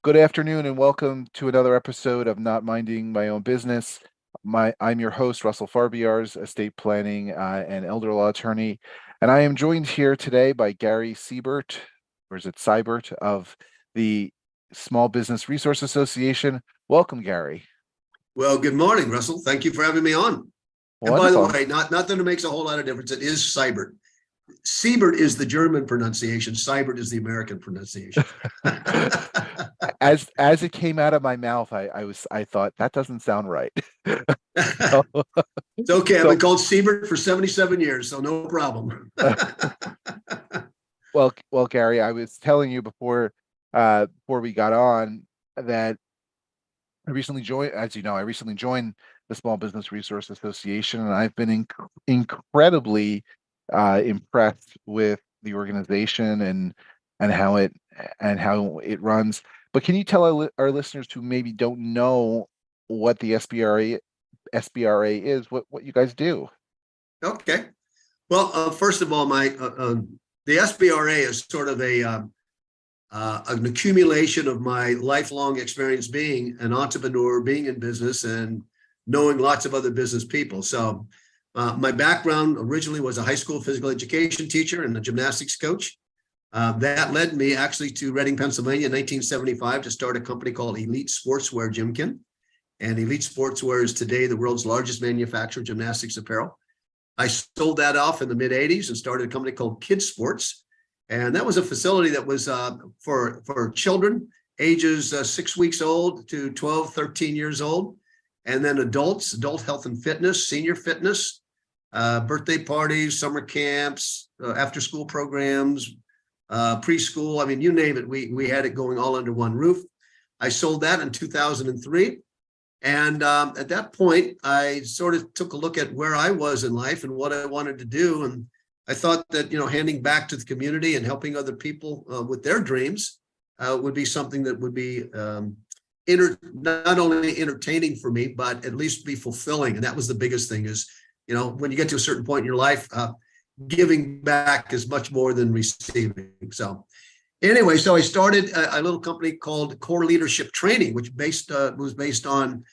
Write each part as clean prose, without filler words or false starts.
Good afternoon and welcome to another episode of Not Minding My Own Business. I'm your host, Russell Farbiars, estate planning and elder law attorney. And I am joined here today by Gary Seibert, or is it Seibert, of the Small Business Resource Association. Welcome, Gary. Well, good morning, Russell. Thank you for having me on. And by the Wonderful. way, not that it makes a whole lot of difference. It is Seibert. Siebert is the German pronunciation. Seibert is the American pronunciation. As it came out of my mouth, I thought that doesn't sound right. It's okay. I've been called Seibert for 77 years, so no problem. Well, Gary, I was telling you before we got on that I recently joined, as you know, the Small Business Resource Association, and I've been incredibly impressed with the organization and how it runs. But can you tell our listeners who maybe don't know what the SBRA is, what you guys do? Okay. Well, first of all, the SBRA is sort of an accumulation of my lifelong experience being an entrepreneur, being in business, and knowing lots of other business people. So my background originally was a high school physical education teacher and a gymnastics coach. That led me actually to Reading, Pennsylvania in 1975 to start a company called Elite Sportswear Gymkin. And Elite Sportswear is today the world's largest manufacturer of gymnastics apparel. I sold that off in the mid 80s and started a company called Kids Sports. And that was a facility that was for children ages 6 weeks old to 12, 13 years old. And then adult health and fitness, senior fitness, birthday parties, summer camps, after school programs, preschool. I mean, you name it. We had it going all under one roof. I sold that in 2003. And at that point, I sort of took a look at where I was in life and what I wanted to do. And I thought that, handing back to the community and helping other people with their dreams would be something that would be not only entertaining for me, but at least be fulfilling. And that was the biggest thing is, when you get to a certain point in your life, giving back is much more than receiving. So anyway, so I started a little company called Core Leadership Training, which was based on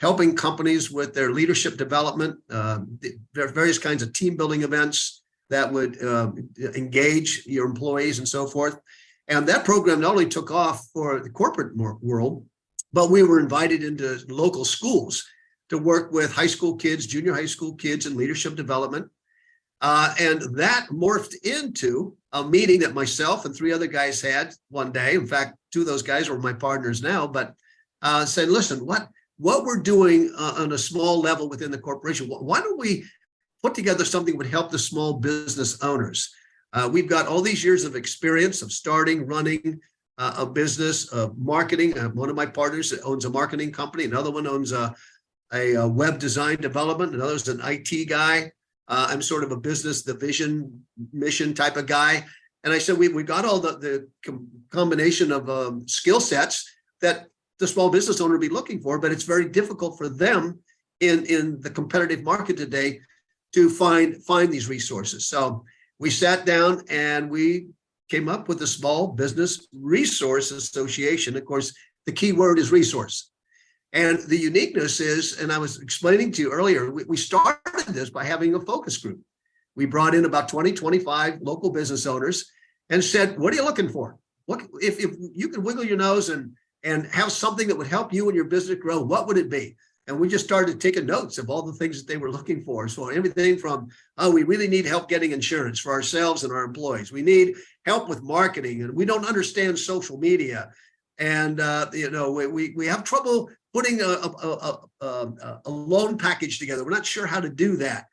helping companies with their leadership development, various kinds of team building events that would engage your employees and so forth. And that program not only took off for the corporate world, but we were invited into local schools to work with high school kids, junior high school kids in leadership development. And that morphed into a meeting that myself and three other guys had one day. In fact, two of those guys were my partners now, but said, listen, what we're doing on a small level within the corporation, why don't we put together something that would help the small business owners? We've got all these years of experience of starting, running a business, marketing. One of my partners owns a marketing company. Another one owns a web design development. Another's an IT guy. I'm sort of a business, the vision, mission type of guy. And I said, we got all the combination of skill sets that the small business owner would be looking for, but it's very difficult for them in the competitive market today to find these resources. So we sat down and we came up with the Small Business Resource Association. Of course, the key word is resource. And the uniqueness is, and I was explaining to you earlier, we started this by having a focus group. We brought in about 20, 25 local business owners and said, what are you looking for? What if you could wiggle your nose and have something that would help you and your business grow, what would it be? And we just started taking notes of all the things that they were looking for. So everything from, we really need help getting insurance for ourselves and our employees. We need help with marketing, and we don't understand social media. And, we have trouble putting a loan package together. We're not sure how to do that.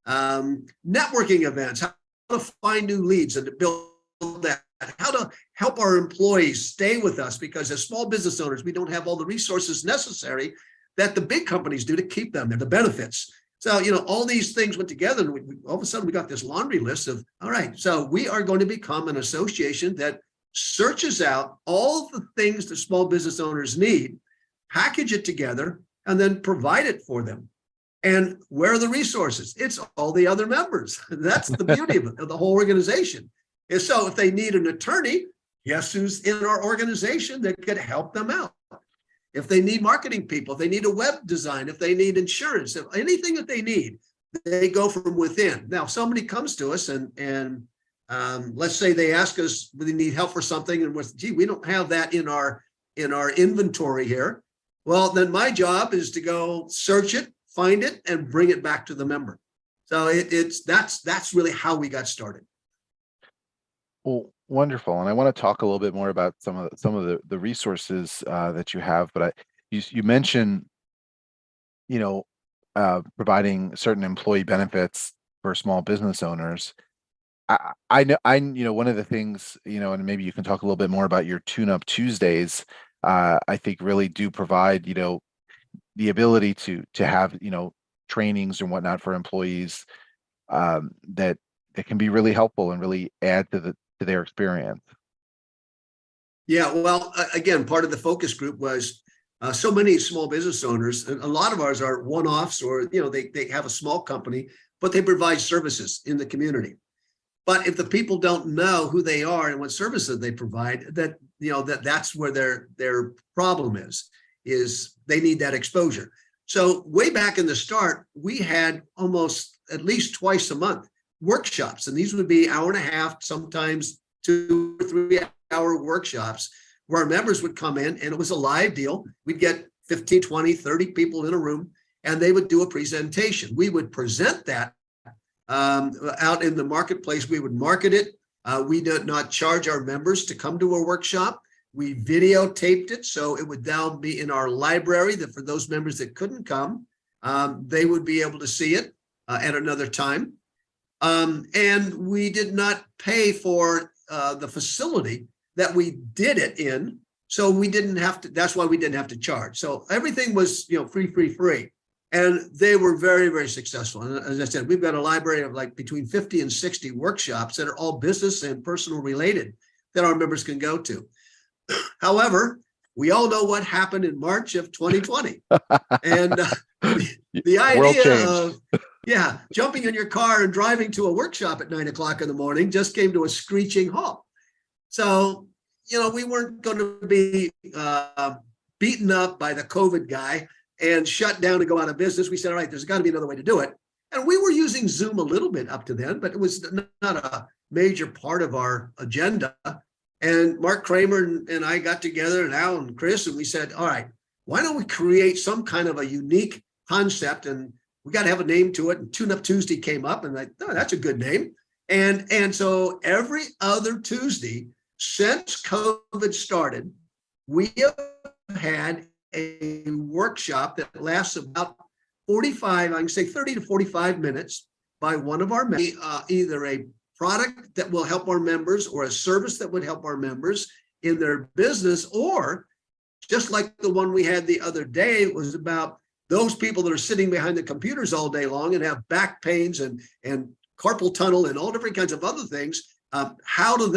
Networking events, how to find new leads and to build that, how to help our employees stay with us, because as small business owners, we don't have all the resources necessary that the big companies do to keep them there, the benefits. So, all these things went together, and all of a sudden we got this laundry list of, all right, so we are going to become an association that searches out all the things that small business owners need, package it together, and then provide it for them. And where are the resources? It's all the other members. That's the beauty of the whole organization. And so if they need an attorney, guess who's in our organization that could help them out? If they need marketing people, if they need a web design, if they need insurance, if anything that they need, they go from within. Now, if somebody comes to us and let's say they ask us, they need help for something, and gee, we don't have that in our inventory here. Well, then my job is to go search it, find it, and bring it back to the member. So that's really how we got started. Well, wonderful. And I want to talk a little bit more about some of the resources that you have, but you mentioned, providing certain employee benefits for small business owners. I know one of the things, and maybe you can talk a little bit more about your Tune-Up Tuesdays. I think really do provide, the ability to have, trainings and whatnot for employees that can be really helpful and really add to their experience. Yeah, well, again, part of the focus group was so many small business owners, and a lot of ours are one-offs, or they have a small company, but they provide services in the community. But if the people don't know who they are and what services they provide, that's where their problem is they need that exposure. So way back in the start, we had almost at least twice a month workshops, and these would be hour and a half, sometimes 2 or 3 hour workshops where our members would come in, and it was a live deal. We'd get 15, 20, 30 people in a room, and they would do a presentation. We would present that out in the marketplace. We would market it. We did not charge our members to come to a workshop. We videotaped it, so it would now be in our library, that for those members that couldn't come, they would be able to see it at another time. And we did not pay for the facility that we did it in, so we didn't have to. That's why we didn't have to charge. So everything was, free. And they were very, very successful. And as I said, we've got a library of like between 50 and 60 workshops that are all business and personal related that our members can go to. However, we all know what happened in March of 2020. And the idea of, jumping in your car and driving to a workshop at 9 o'clock in the morning just came to a screeching halt. So, we weren't going to be beaten up by the COVID guy and shut down and go out of business. We said, all right, there's got to be another way to do it. And we were using Zoom a little bit up to then, but it was not a major part of our agenda. And Mark Kramer and I got together, and Al and Chris, and we said, all right, why don't we create some kind of a unique concept? And we got to have a name to it. And Tune-Up Tuesday came up, and that's a good name. And so every other Tuesday since COVID started, we have had a workshop that lasts about 30 to 45 minutes by one of our members, either a product that will help our members or a service that would help our members in their business, or just like the one we had the other day, it was about those people that are sitting behind the computers all day long and have back pains and carpal tunnel and all different kinds of other things. How do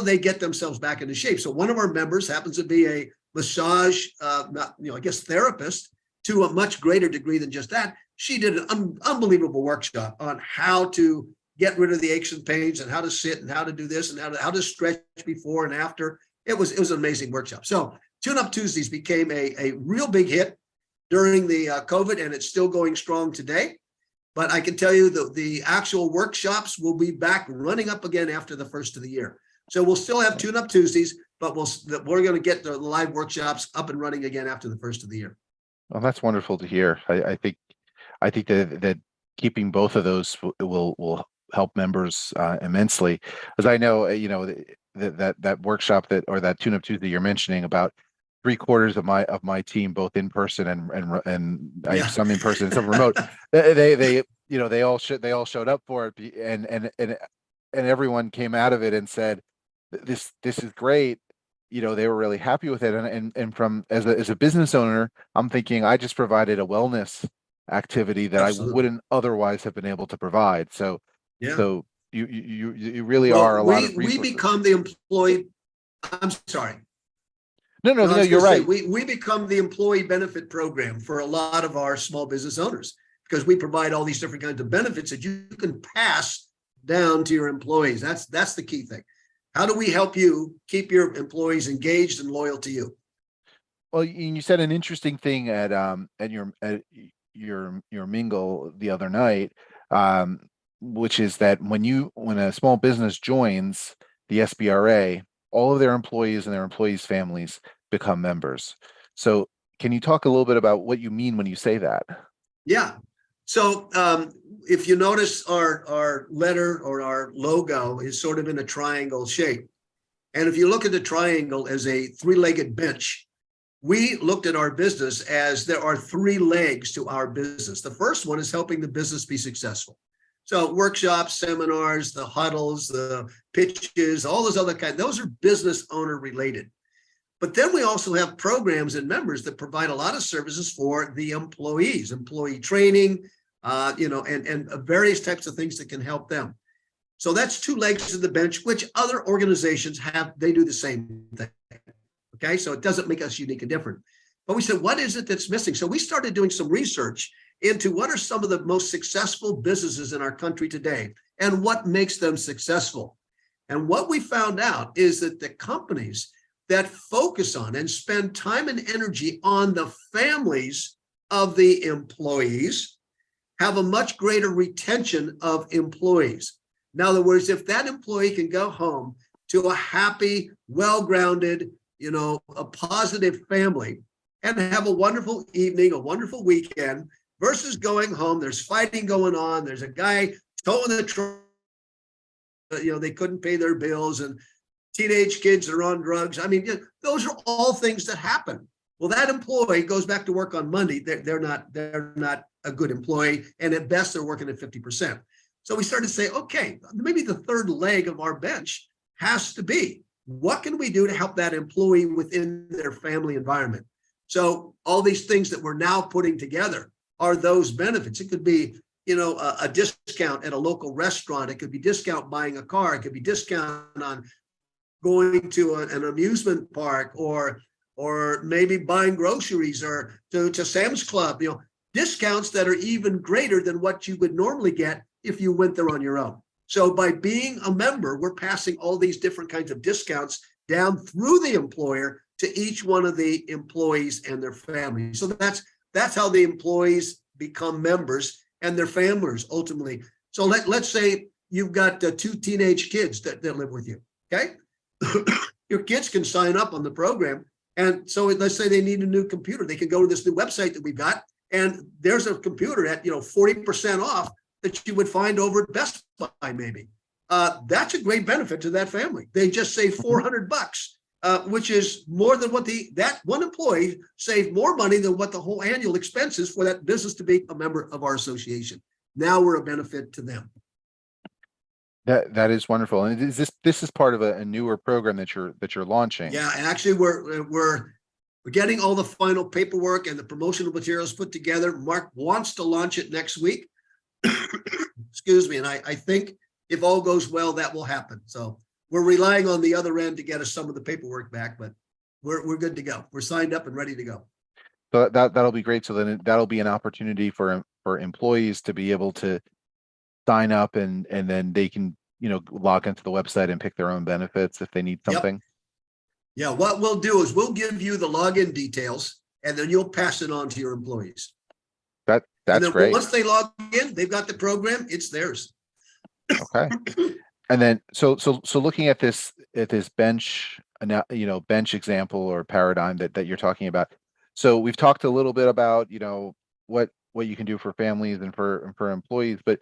they get themselves back into shape? So one of our members happens to be a massage, therapist to a much greater degree than just that. She did an unbelievable workshop on how to get rid of the aches and pains and how to sit and how to do this and how to stretch before and after. It was an amazing workshop. So Tune-Up Tuesdays became a real big hit during the COVID, and it's still going strong today. But I can tell you that the actual workshops will be back running up again after the first of the year. So we'll still have Tune-Up Tuesdays, but we're going to get the live workshops up and running again after the first of the year. Well, that's wonderful to hear. I think that keeping both of those will help members immensely, as I know, that workshop or that Tune-Up Tuesday you're mentioning, about 3/4 of my team, both in person and I have some in person and some remote. They all showed up for it, and everyone came out of it and said, this is great. They were really happy with it. And from as a business owner, I'm thinking I just provided a wellness activity that Absolutely. I wouldn't otherwise have been able to provide. So you really Well, are a lot of we resources. become the employee. I'm sorry. No, you're right. We become the employee benefit program for a lot of our small business owners, because we provide all these different kinds of benefits that you can pass down to your employees. That's the key thing. How do we help you keep your employees engaged and loyal to you? Well, you said an interesting thing at your mingle the other night, um, which is that when a small business joins the SBRA, all of their employees and their employees' families become members. So, can you talk a little bit about what you mean when you say that? Yeah. So if you notice our letter or our logo is sort of in a triangle shape. And if you look at the triangle as a three-legged bench, we looked at our business as there are three legs to our business. The first one is helping the business be successful. So workshops, seminars, the huddles, the pitches, all those other kinds, those are business owner related. But then we also have programs and members that provide a lot of services for the employees, employee training, and various types of things that can help them. So that's two legs of the bench, which other organizations have. They do the same thing. Okay, so it doesn't make us unique and different. But we said, what is it that's missing? So we started doing some research into what are some of the most successful businesses in our country today and what makes them successful. And what we found out is that the companies that focus on and spend time and energy on the families of the employees have a much greater retention of employees. In other words, if that employee can go home to a happy, well-grounded, a positive family and have a wonderful evening, a wonderful weekend versus going home, there's fighting going on, there's a guy towing the truck, they couldn't pay their bills and teenage kids are on drugs. I mean, those are all things that happen. Well, that employee goes back to work on Monday. They're not a good employee. And at best, they're working at 50%. So we started to say, okay, maybe the third leg of our bench has to be, what can we do to help that employee within their family environment? So all these things that we're now putting together are those benefits. It could be, a discount at a local restaurant. It could be discount buying a car. It could be discount on going to an amusement park or maybe buying groceries or to Sam's Club, discounts that are even greater than what you would normally get if you went there on your own. So by being a member, we're passing all these different kinds of discounts down through the employer to each one of the employees and their families. So that's how the employees become members and their families ultimately. So let's say you've got two teenage kids that live with you, okay? Your kids can sign up on the program. And so let's say they need a new computer. They can go to this new website that we've got, and there's a computer at 40% off that you would find over at Best Buy, maybe. That's a great benefit to that family. They just save $400, which is more than what that one employee saved more money than what the whole annual expense is for that business to be a member of our association. Now we're a benefit to them. That is wonderful. And this is part of a newer program that you're launching. Yeah, actually we're getting all the final paperwork and the promotional materials put together. Mark wants to launch it next week. Excuse me. And I think if all goes well, that will happen. So we're relying on the other end to get us some of the paperwork back, but we're good to go. We're signed up and ready to go. So that'll be great. So then that'll be an opportunity for employees to be able to sign up and then they can, log into the website and pick their own benefits if they need something. Yep. Yeah. What we'll do is we'll give you the login details and then you'll pass it on to your employees. That's great. Once they log in, they've got the program, it's theirs. Okay. And then, so looking at this bench, bench example or paradigm that you're talking about. So we've talked a little bit about, what you can do for families and for employees, but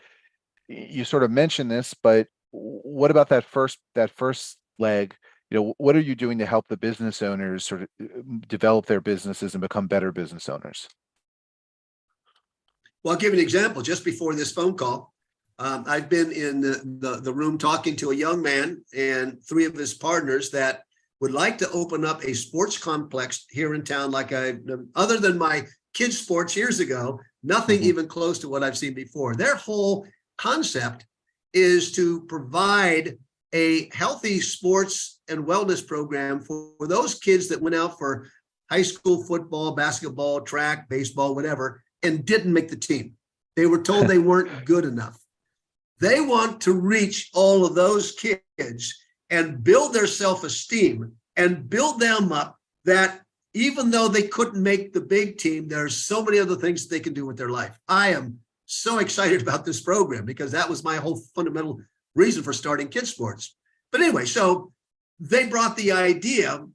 you sort of mentioned this, but what about that first leg? What are you doing to help the business owners sort of develop their businesses and become better business owners? Well, I'll give you an example. Just before this phone call, I've been in the room talking to a young man and three of his partners that would like to open up a sports complex here in town. Other than my kids' sports years ago, nothing even close to what I've seen before. Their whole concept is to provide a healthy sports and wellness program for those kids that went out for high school football, basketball, track, baseball, whatever, and didn't make the team. They were told they weren't good enough. They want to reach all of those kids and build their self-esteem and build them up, that even though they couldn't make the big team, there's so many other things they can do with their life. I am so excited about this program because that was my whole fundamental reason for starting kids sports. But anyway, so they brought the idea,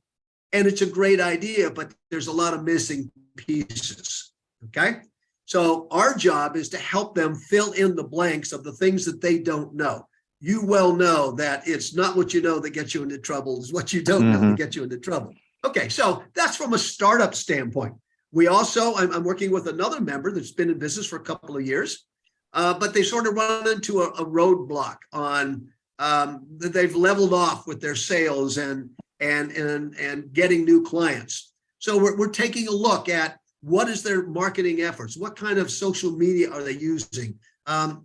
and it's a great idea, but there's a lot of missing pieces. Okay. So our job is to help them fill in the blanks of the things that they don't know. You well know that it's not what you know that gets you into trouble, it's what you don't know that gets you into trouble. Okay, so that's from a startup standpoint. We also, I'm working with another member that's been in business for a couple of years, but they sort of run into a roadblock on that they've leveled off with their sales and getting new clients. So we're taking a look at what is their marketing efforts, what kind of social media are they using,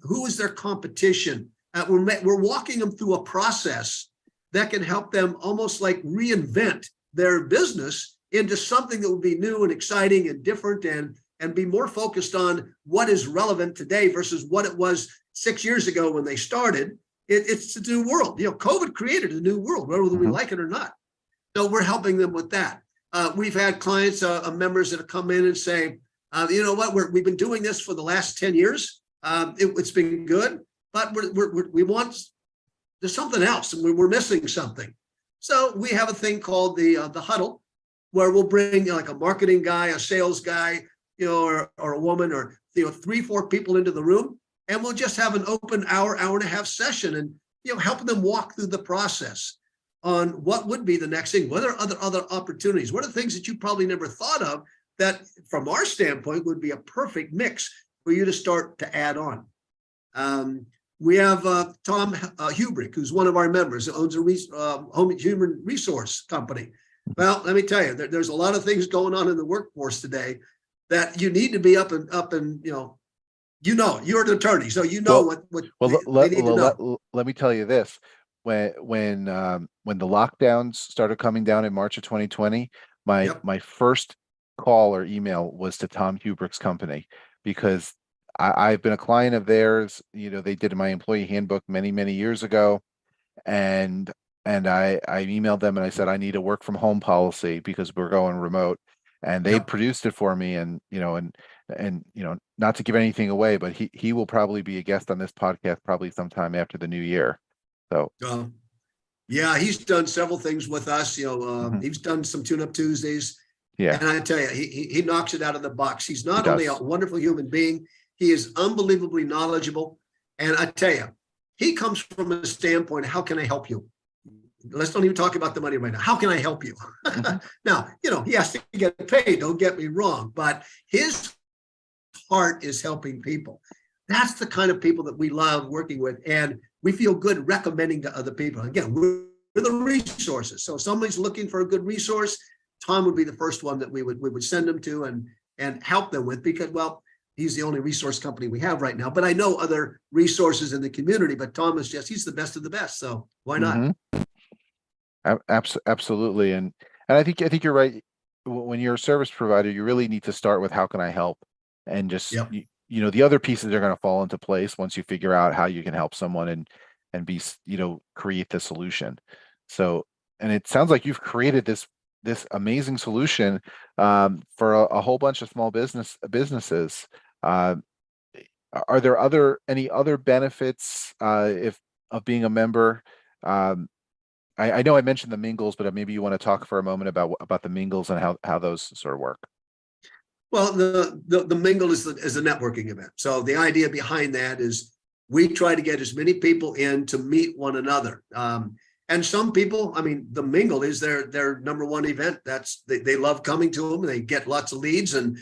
who is their competition. We're walking them through a process that can help them almost like reinvent their business into something that will be new and exciting and different, and be more focused on what is relevant today versus what it was 6 years ago when they started. It's a new world. COVID created a new world, whether we like it or not. So we're helping them with that. We've had clients, members that have come in and say, you know what, we've been doing this for the last 10 years. It's been good, but we want, there's something else, and we're missing something. So we have a thing called the huddle, where we'll bring like a marketing guy, a sales guy, or a woman, or 3-4 people into the room, and we'll just have an open hour and a half session, and helping them walk through the process on what would be the next thing. What are other opportunities? What are things that you probably never thought of that, from our standpoint, would be a perfect mix for you to start to add on? We have Tom Hubrick, who's one of our members, who owns a home human resource company. Well, let me tell you, there's a lot of things going on in the workforce today that you need to be up and you're an attorney, so they need to know. Let me tell you this: when the lockdowns started coming down in March of 2020, my first call or email was to Tom Hubrick's company, because I've been a client of theirs. They did my employee handbook many years ago, and I emailed them and I said, I need a work from home policy because we're going remote, and they produced it for me. And not to give anything away, but he will probably be a guest on this podcast probably sometime after the new year. So yeah, he's done several things with us. He's done some tune-up Tuesdays. Yeah, and I tell you, he knocks it out of the box. He's not only a wonderful human being, he is unbelievably knowledgeable. And I tell you, he comes from a standpoint, how can I help you? Let's don't even talk about the money right now. How can I help you? Now, he has to get paid, don't get me wrong, but his heart is helping people. That's the kind of people that we love working with, and we feel good recommending to other people. Again, we're the resources. So if somebody's looking for a good resource, Tom would be the first one that we would send them to and help them with, because, well, he's the only resource company we have right now. But I know other resources in the community, but Tom is he's the best of the best. So why not? Absolutely. And I think you're right. When you're a service provider, you really need to start with how can I help? And just, the other pieces are going to fall into place once you figure out how you can help someone and be, create the solution. So, and it sounds like you've created this amazing solution for a whole bunch of small businesses. Are there any other benefits of being a member? I know I mentioned the mingles, but maybe you want to talk for a moment about the mingles and how those sort of work. Well, the mingle is a networking event. So the idea behind that is we try to get as many people in to meet one another. And some people, the mingle is their number one event. They love coming to them. They get lots of leads, and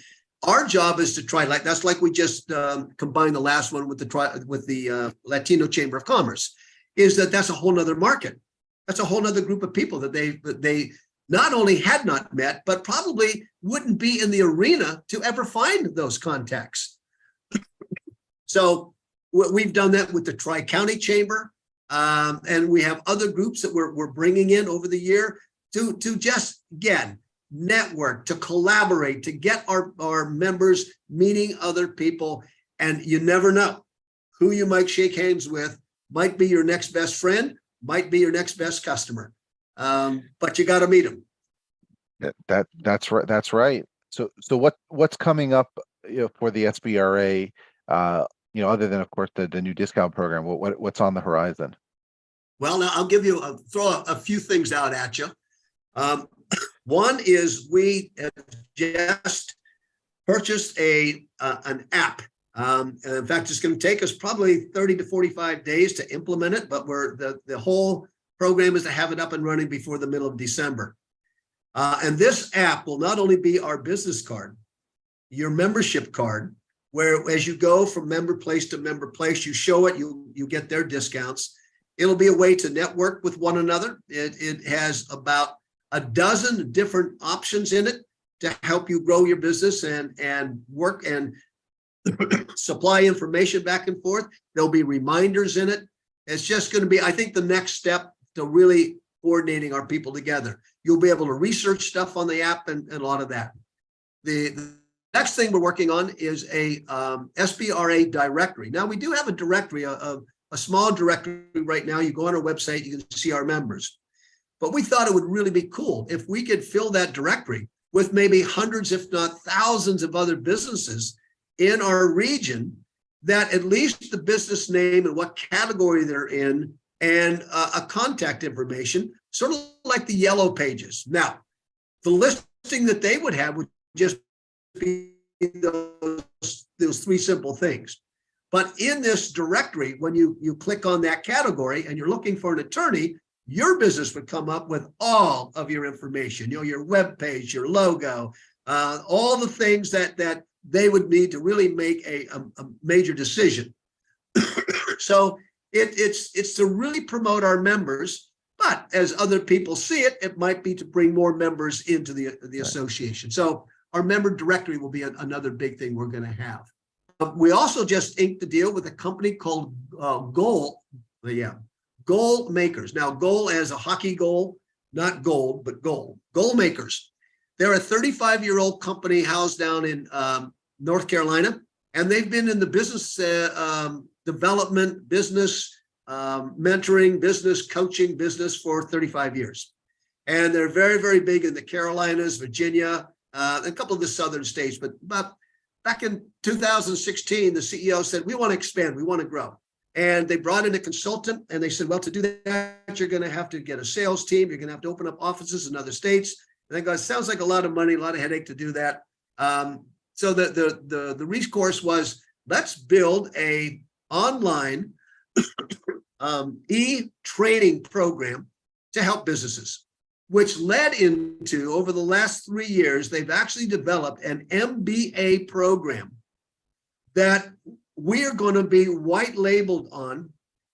our job is to try, like we just combined the last one with the Latino Chamber of Commerce, is that's a whole nother market. That's a whole nother group of people that they not only had not met, but probably wouldn't be in the arena to ever find those contacts. So we've done that with the Tri-County Chamber, and we have other groups that we're bringing in over the year to just, again, network, to collaborate, to get our members meeting other people. And you never know who you might shake hands with, might be your next best friend, might be your next best customer. But you got to meet them. That's right. That's right. So what's coming up, for the SBRA, other than, of course, the new discount program, what's on the horizon? Well, now I'll throw a few things out at you. One is we have just purchased an app. In fact, it's going to take us probably 30 to 45 days to implement it, but the whole program is to have it up and running before the middle of December. And this app will not only be our business card, your membership card, where as you go from member place to member place, you show it, you get their discounts. It'll be a way to network with one another. It has about a dozen different options in it to help you grow your business and work and supply information back and forth. There'll be reminders in it. It's just going to be, I think, the next step to really coordinating our people together. You'll be able to research stuff on the app and a lot of that. The next thing we're working on is a SBRA directory. Now, we do have a directory, a small directory right now. You go on our website, you can see our members. But we thought it would really be cool if we could fill that directory with maybe hundreds, if not thousands, of other businesses in our region, that at least the business name and what category they're in and a contact information, sort of like the yellow pages. Now, the listing that they would have would just be those three simple things. But in this directory, when you click on that category and you're looking for an attorney, your business would come up with all of your information, your web page, your logo, all the things that they would need to really make a major decision. So it's to really promote our members, but as other people see it, it might be to bring more members into the association. So our member directory will be another big thing we're going to have. We also just inked the deal with a company called Goal Makers. Now, goal as a hockey goal, not gold, but goal makers. They're a 35-year-old company housed down in North Carolina, and they've been in the business development, business mentoring, business coaching business for 35 years. And they're very, very big in the Carolinas, Virginia, a couple of the southern states. But back in 2016, the CEO said, we want to expand, we want to grow. And they brought in a consultant, and they said, well, to do that, you're going to have to get a sales team. You're going to have to open up offices in other states. And they go, it sounds like a lot of money, a lot of headache to do that. So the recourse was, let's build a online e-training program to help businesses, which led into, over the last 3 years, they've actually developed an MBA program that we are going to be white labeled on,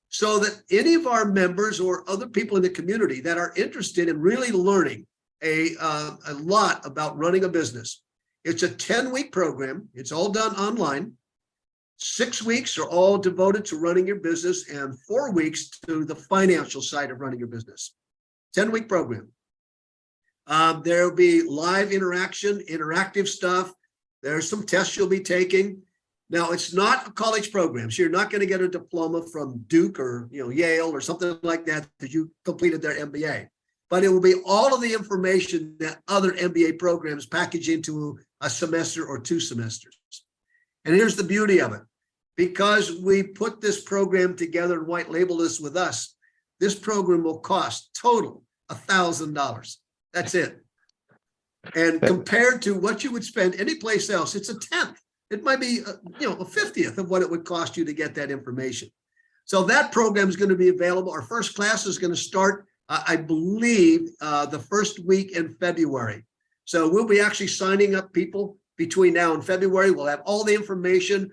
so that any of our members or other people in the community that are interested in really learning a lot about running a business. It's a 10-week program. It's all done online. 6 weeks are all devoted to running your business, and 4 weeks to the financial side of running your business. 10-week program. There will be live interaction, interactive stuff. There's some tests you'll be taking. Now, it's not a college program, so you're not going to get a diploma from Duke or Yale or something like that because you completed their MBA. But it will be all of the information that other MBA programs package into a semester or 2 semesters. And here's the beauty of it. Because we put this program together and white label this with us, this program will cost total $1,000. That's it. And compared to what you would spend anyplace else, it's a 10th. It might be a 50th of what it would cost you to get that information. So that program is going to be available. Our first class is going to start, I believe, the first week in February. So we'll be actually signing up people between now and February. We'll have all the information.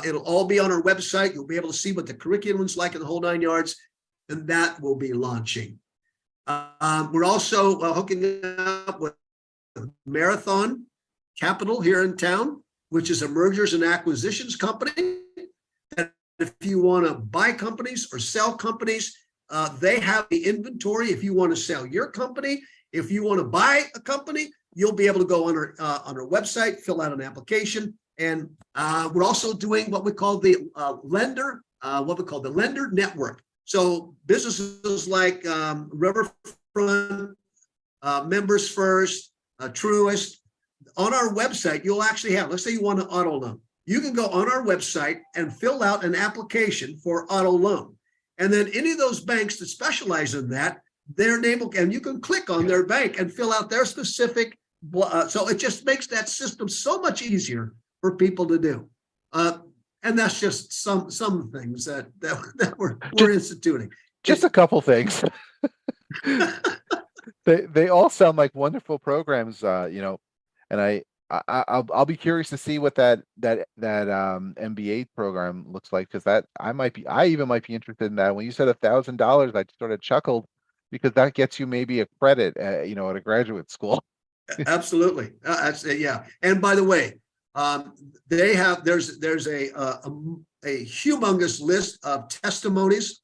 It'll all be on our website. You'll be able to see what the curriculum's like in the whole 9 yards, and that will be launching. We're also hooking up with Marathon Capital here in town, which is a mergers and acquisitions company. That if you want to buy companies or sell companies, they have the inventory. If you want to sell your company, if you want to buy a company, you'll be able to go on our website, fill out an application. And we're also doing what we call the lender network. So businesses like Riverfront, Members First, Truist, on our website, you'll actually have, let's say you want an auto loan. You can go on our website and fill out an application for auto loan. And then any of those banks that specialize in that, their name will, and you can click on their bank and fill out their specific. So it just makes that system so much easier for people to do. And that's just some things that we're instituting. Just a couple things. They all sound like wonderful programs, and I'll be curious to see what that MBA program looks like, because I even might be interested in that. When you said $1,000, I sort of chuckled, because that gets you maybe a credit, at a graduate school. Absolutely. Yeah. And by the way, there's a humongous list of testimonies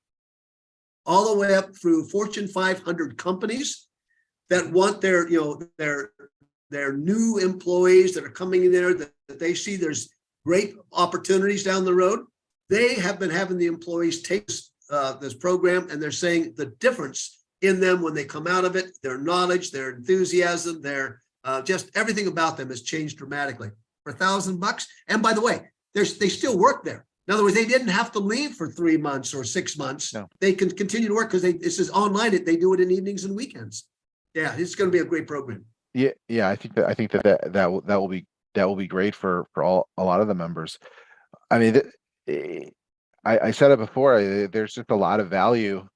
all the way up through Fortune 500 companies that want their new employees that are coming in there, that they see there's great opportunities down the road. They have been having the employees take this program, and they're saying the difference in them when they come out of it, their knowledge, their enthusiasm, their just everything about them has changed dramatically. For $1,000. And by the way, they still work there. In other words, they didn't have to leave for 3 months or 6 months. No. They can continue to work because this is online. They do it in evenings and weekends. Yeah, it's going to be a great program. Yeah. I think that will be great for a lot of the members. I mean, I said it before. There's just a lot of value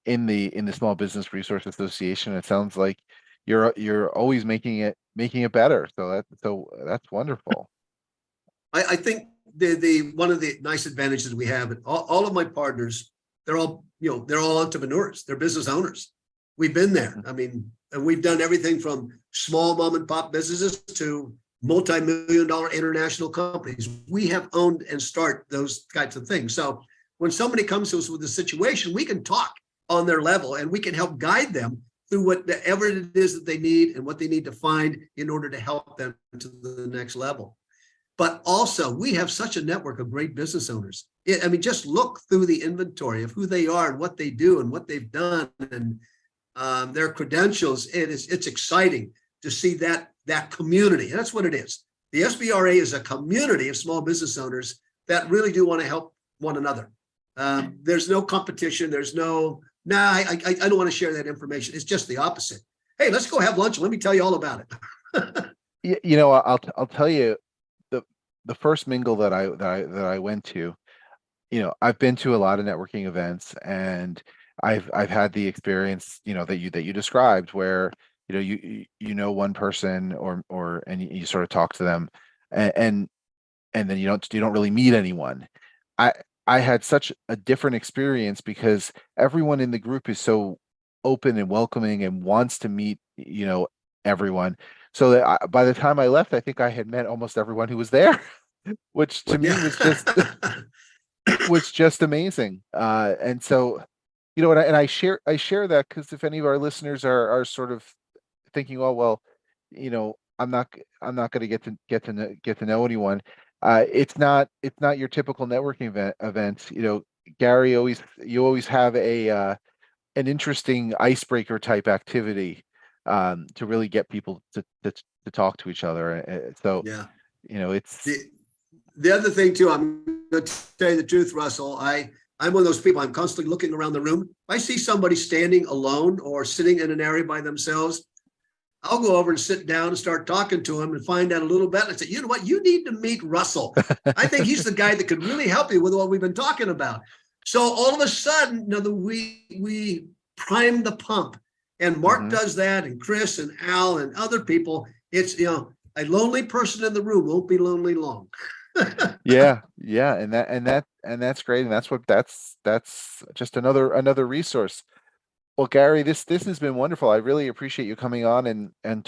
in the Small Business Resource Association. It sounds like you're always making it better. So that's wonderful. I think the one of the nice advantages we have, all of my partners, they're all entrepreneurs, they're business owners. We've been there. I mean, and we've done everything from small mom and pop businesses to multi-million-dollar international companies. We have owned and start those kinds of things. So when somebody comes to us with a situation, we can talk on their level, and we can help guide them through whatever it is that they need and what they need to find in order to help them to the next level. But also, we have such a network of great business owners. I mean, just look through the inventory of who they are and what they do and what they've done, and their credentials. It's exciting to see that community. And that's what it is. The SBRA is a community of small business owners that really do want to help one another. There's no competition. There's no, I don't want to share that information. It's just the opposite. Hey, let's go have lunch. Let me tell you all about it. I'll tell you, the first mingle that I went to, I've been to a lot of networking events, and I've had the experience, that you described, where one person and you sort of talk to them, and then you don't really meet anyone. I had such a different experience, because everyone in the group is so open and welcoming and wants to meet everyone. So that by the time I left, I think I had met almost everyone who was there, which to me was just amazing. And so, and I share that because if any of our listeners are sort of thinking, oh well, I'm not going to get to know anyone. It's not your typical networking event. Gary, you always have an interesting icebreaker type activity to really get people to talk to each other. So yeah, it's the other thing too. I'm going to tell you the truth, Russell. I'm one of those people. I'm constantly looking around the room. If I see somebody standing alone or sitting in an area by themselves, I'll go over and sit down and start talking to him and find out a little bit. And I say, you know what? You need to meet Russell. I think he's the guy that could really help you with what we've been talking about. So all of a sudden, we prime the pump, and Mark does that, and Chris and Al and other people. It's a lonely person in the room won't be lonely long. yeah, and that's great, and that's just another resource. Well, Gary, this has been wonderful. I really appreciate you coming on and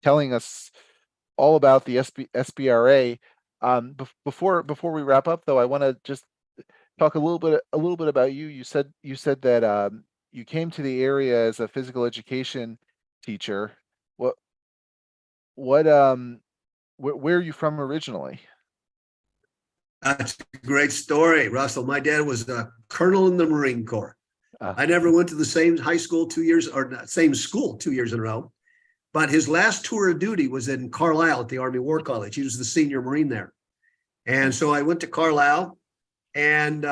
telling us all about the SBRA. Before we wrap up, though, I want to just talk a little bit about you. You said that you came to the area as a physical education teacher. Where are you from originally? That's a great story, Russell. My dad was a colonel in the Marine Corps. Uh, I never went to the same high school 2 years, or not, same school 2 years in a row. But his last tour of duty was in Carlisle at the Army War College. He was the senior Marine there. And so I went to Carlisle, and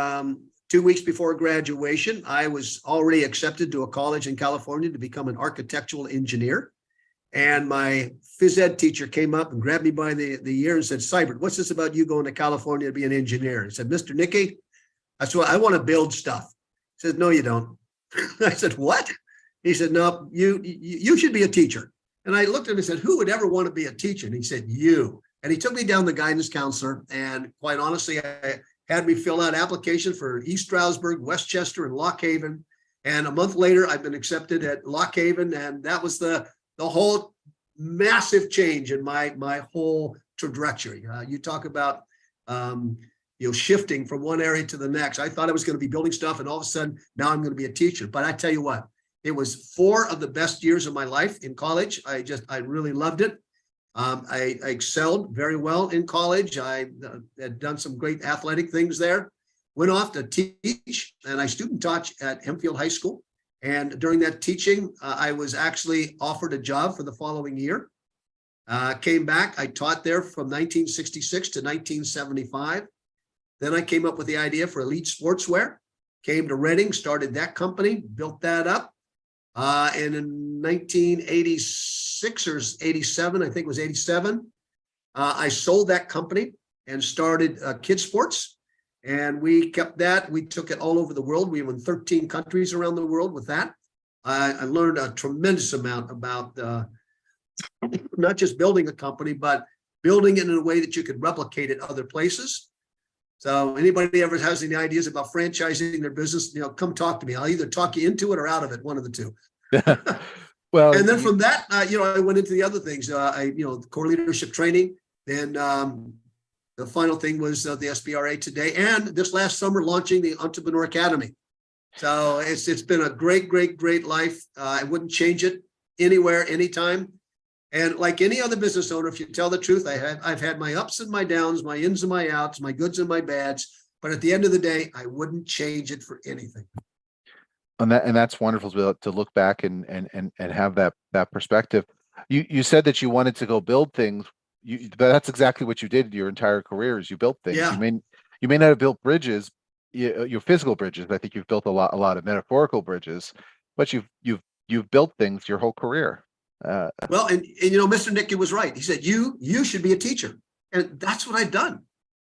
2 weeks before graduation, I was already accepted to a college in California to become an architectural engineer. And my phys ed teacher came up and grabbed me by the ear and said, Seibert, what's this about you going to California to be an engineer? He said, Mr. Nicky, that's what I want to build stuff. He said, no, you don't. I said, what? He said, no, you should be a teacher. And I looked at him and said, who would ever want to be a teacher? And he said, you. And he took me down the guidance counselor. And quite honestly, I had me fill out application for East Stroudsburg, Westchester, and Lock Haven. And a month later, I've been accepted at Lock Haven. And that was the whole massive change in my whole trajectory. You talk about shifting from one area to the next. I thought I was going to be building stuff, and all of a sudden now I'm going to be a teacher. But I tell you what, it was 4 of the best years of my life in college. I really loved it. I excelled very well in college. I had done some great athletic things there. Went off to teach, and I student taught at Hempfield High School. And during that teaching, I was actually offered a job for the following year. Came back, I taught there from 1966 to 1975. Then I came up with the idea for Elite Sportswear, came to Reading, started that company, built that up. And in 1986 or 87, I think it was 87, I sold that company and started Kids Sports. And we kept that. We took it all over the world. We were in 13 countries around the world with that. I learned a tremendous amount about not just building a company, but building it in a way that you could replicate it other places. So anybody ever has any ideas about franchising their business, come talk to me. I'll either talk you into it or out of it, one of the two. Well, and then from that, I went into the other things. Core leadership training. Then the final thing was the SBRA today, and this last summer launching the Entrepreneur Academy. So it's been a great, great, great life. I wouldn't change it anywhere, anytime. And like any other business owner, if you tell the truth, I've had my ups and my downs, my ins and my outs, my goods and my bads. But at the end of the day, I wouldn't change it for anything. And that's wonderful to look back and have that perspective. You said that you wanted to go build things. That's exactly what you did your entire career. Is you built things. Yeah. You may not have built bridges, your physical bridges. I think you've built a lot of metaphorical bridges, but you've built things your whole career. Well, and Mr. Nicky was right. He said, you should be a teacher. And that's what I've done.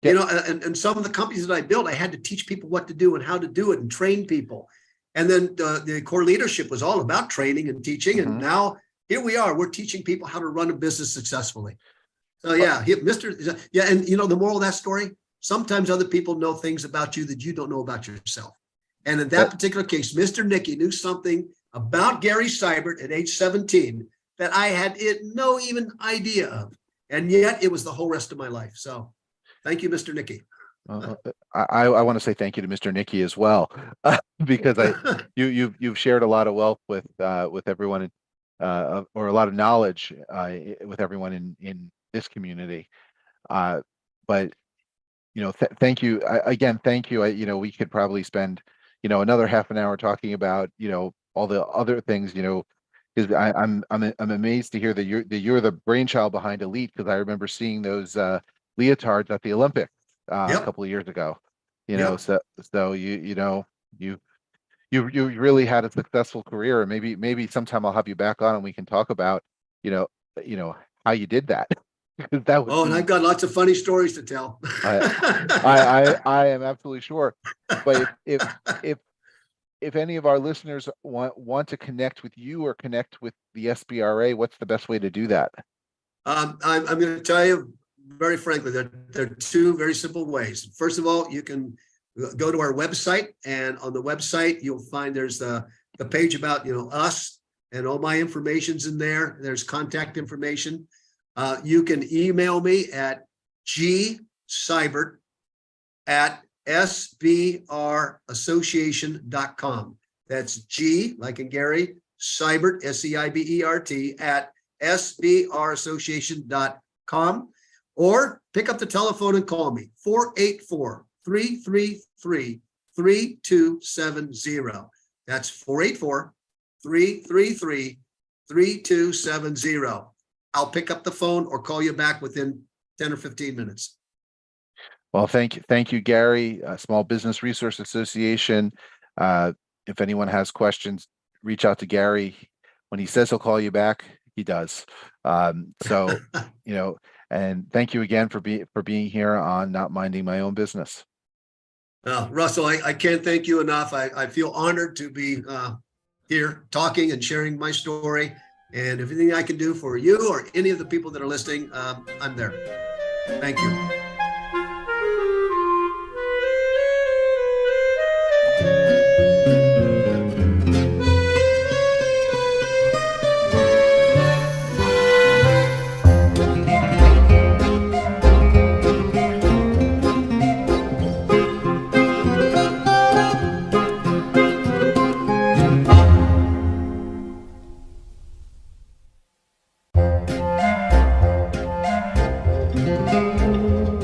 Yeah. And some of the companies that I built, I had to teach people what to do and how to do it and train people. And then the core leadership was all about training and teaching. Mm-hmm. And now here we are, we're teaching people how to run a business successfully. So yeah, and the moral of that story, sometimes other people know things about you that you don't know about yourself. And in that particular case, Mr. Nicky knew something about Gary Seibert at age 17 that I had no even idea of. And yet it was the whole rest of my life. So thank you, Mr. Nicky. I want to say thank you to Mr. Nicky as well, because you've shared a lot of wealth with everyone, or a lot of knowledge with everyone in this community. But thank you again. Thank you. We could probably spend another half an hour talking about all the other things, because I'm amazed to hear that you're the brainchild behind Elite, because I remember seeing those leotards at the Olympics a couple of years ago. So you really had a successful career, and maybe sometime I'll have you back on and we can talk about how you did that. That was and I've got lots of funny stories to tell. I am absolutely sure. But if any of our listeners want to connect with you or connect with the SBRA, what's the best way to do that? I'm going to tell you very frankly, there are two very simple ways. First of all, you can go to our website, and on the website, you'll find there's the page about us, and all my information's in there. There's contact information. You can email me at gseibert@sbrassociation.com. That's G, like in Gary, Seibert, SEIBERT, at sbrassociation.com. or pick up the telephone and call me, 484-333-3270. That's 484-333-3270. I'll pick up the phone or call you back within 10 or 15 minutes. Well, thank you, Gary. Small Business Resource Association. If anyone has questions, reach out to Gary. When he says he'll call you back, he does. So, and thank you again for being here on Not Minding My Own Business. Russell, I can't thank you enough. I feel honored to be here talking and sharing my story. And if anything I can do for you or any of the people that are listening, I'm there. Thank you.